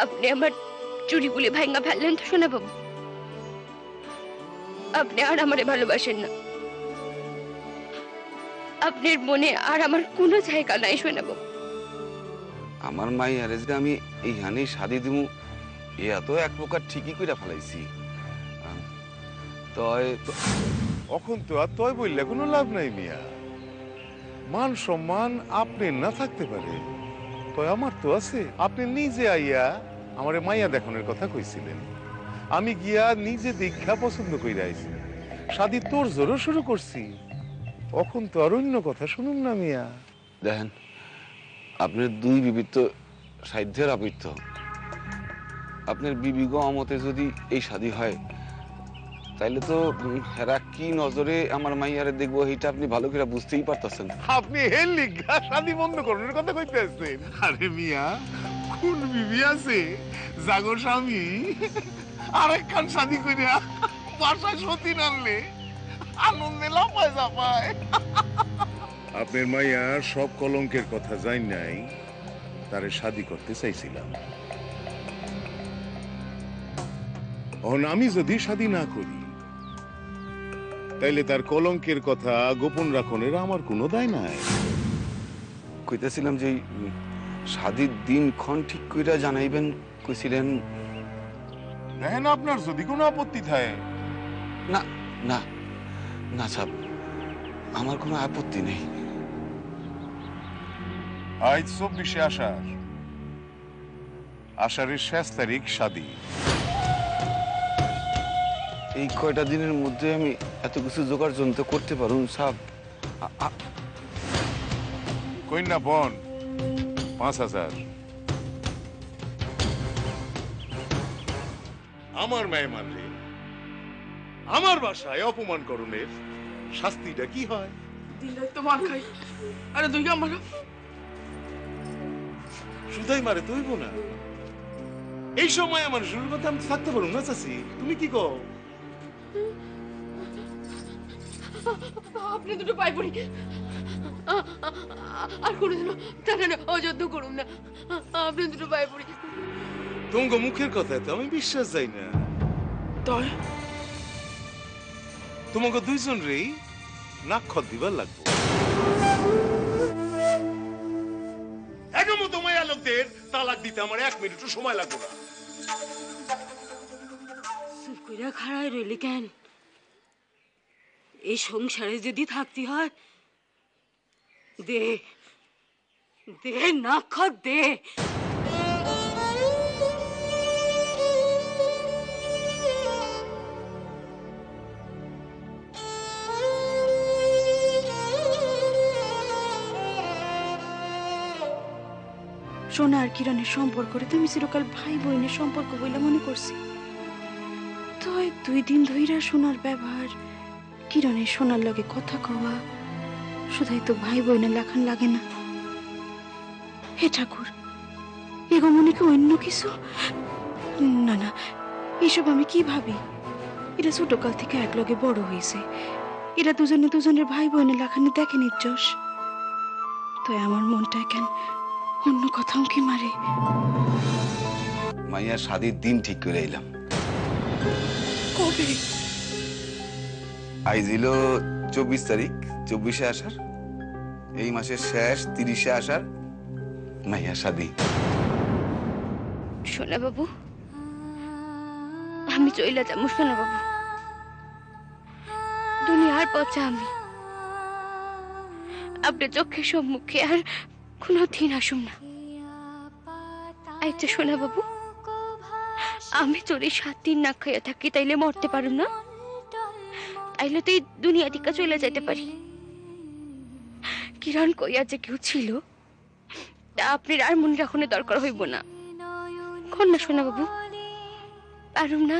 আপনি আমার চুরিগুলি ভাঙ্গা ফেললেন তো সোনা বাবু। আপনি আর আমারে ভালোবাসেন না। আপনার মনে আর আমার কোনো জায়গা নাই সোনা বাবু। আমার মাইয়ারে যে আমি এইখানেই শাদি দিমু এ তো এক প্রকার ঠিকই কইরা ফেলাইছি। তয় এখন তো আর তয় বললে কোনো লাভ নাই মিয়া। মান সম্মান আপনার না থাকতে পারে, তয় আমার তো আছে। আপনি নিজে আইয়া আমারে মাইয়া দেখানোর কথা কইছিলেন, আমি গিয়া নিজে দীক্ষা পছন্দ কইরা আইছি, শাদি তোর জোরও শুরু করছি। এখন তো আর অন্য কথা শুনুন না মিয়া। দেখেন আপনার দুই বিবির তো সাধ্যের আবৃত্ত। আপনার বিবি গো আমতে যদি এই শাদী হয় তাইলে তো হেরা কি নজরে আমার মাইয়ারে দেখবো এটা আপনি ভালো করে বুঝতেই পারতেছেন। আপনি হেল লিগা শাদি বন্ধ করার কথা কইতেছেন? আরে মিয়া, কোন বিবি আছে জাগর স্বামী আরেকখান শাদি কইরা বাসায় সতী নানলে আনন্দে লাফায় জাপায়। আপনার মাইয়া সব কলঙ্কের কথা জানি নাই, তারে শাদি করতে চাইছিলাম। আমি যদি শাদি না করি তাইলে তার কলঙ্কের কথা গোপন রাখনের আমার কোনো দায় নাই। কইতেছিলাম যে শাদির দিন ক্ষণ ঠিক কইরা জানাইবেন কইছিলেন। দেখেন আপনার যদি কোনো আপত্তি থাকে। না না না সাহেব, আমার কোনো আপত্তি নেই। আজ 24 আষাঢ়, আষাঢ়ের 6 তারিখ শাদি। এই কয়টা দিনের মধ্যে আমি এত কিছু জোগাড় যন্ত্র করতে পারুন সাহেব? কন্যা বন 5000। আমার মেয়ে মানলে আমার বাসায় অপমান করণের শাস্তিটা কি হয়? দিলে তো মার খাই। আরে তুই আমার শুধাই মারে তুইব না। এই সময় আমার শুরুর কথা আমি থাকতে পারুম না চাচি, তুমি কি কও? আপনি দুটো পাই পড়ি, আর কোনোদিনও টানা অযত্ন করুন না। আপনি দুটো পাই পড়ি। তোমাকে মুখের কথায় তো আমি বিশ্বাস যাই না। তয় তোমাকে দুইজন রেই নাক্ষত দিবার লাগবো। এখন মতো মায়া লোকদের তালাক দিতে আমার 1 মিনিটও সময় লাগবে না। চুপ কইরা খাড়ায় রইলি কেন? এই সংসারে যদি থাকতে হয় দে দে নাক্ষত দে। সোনা আর কিরণের সম্পর্করে তুমি চিরকাল ভাই বোনের সম্পর্ক বইলা মনে করছি। তো 2 দিন ধইরা সোনার ব্যবহার, কিরণের সোনার লগে কথা কওয়া, শুধাই তো ভাই বোনের লাখান লাগে না। হে ঠাকুর, এগো মনে কি অন্য কিছু? না না, এসব আমি কি ভাবি? এরা ছোটকাল থেকে একলগে বড় হয়েছে, এরা দুজনে দুজনের ভাই বোনের লাখানে দেখেনি যশ। তো আমার মনটা কেন অন্য কথাও কি মারে? মাইয়ার শাদির দিন ঠিক করে এলাম। কবে? আইজ হইল 24 তারিখ, 24শে আষাঢ়। এই মাসের শেষ 30শে আষাঢ় মাইয়ার শাদি। সোনা বাবু, আমি চইলা যাবো সোনা বাবু। দুনিয়ার পচা আমি, আপনার চোখের সম্মুখে আর কোনো দিন আসুম না। আচ্ছা সোনা বাবু, আমি যদি 7 দিন না খাইয়া থাকি তাইলে মরতে পারুম না? তাইলে তো এই দুনিয়া থেকে চলে যেতে পারি। কিরণ কইয়া যে কেউ ছিল তা আপনার আর মনে রাখনের দরকার হইব না। কোন না সোনা বাবু, পারুম না?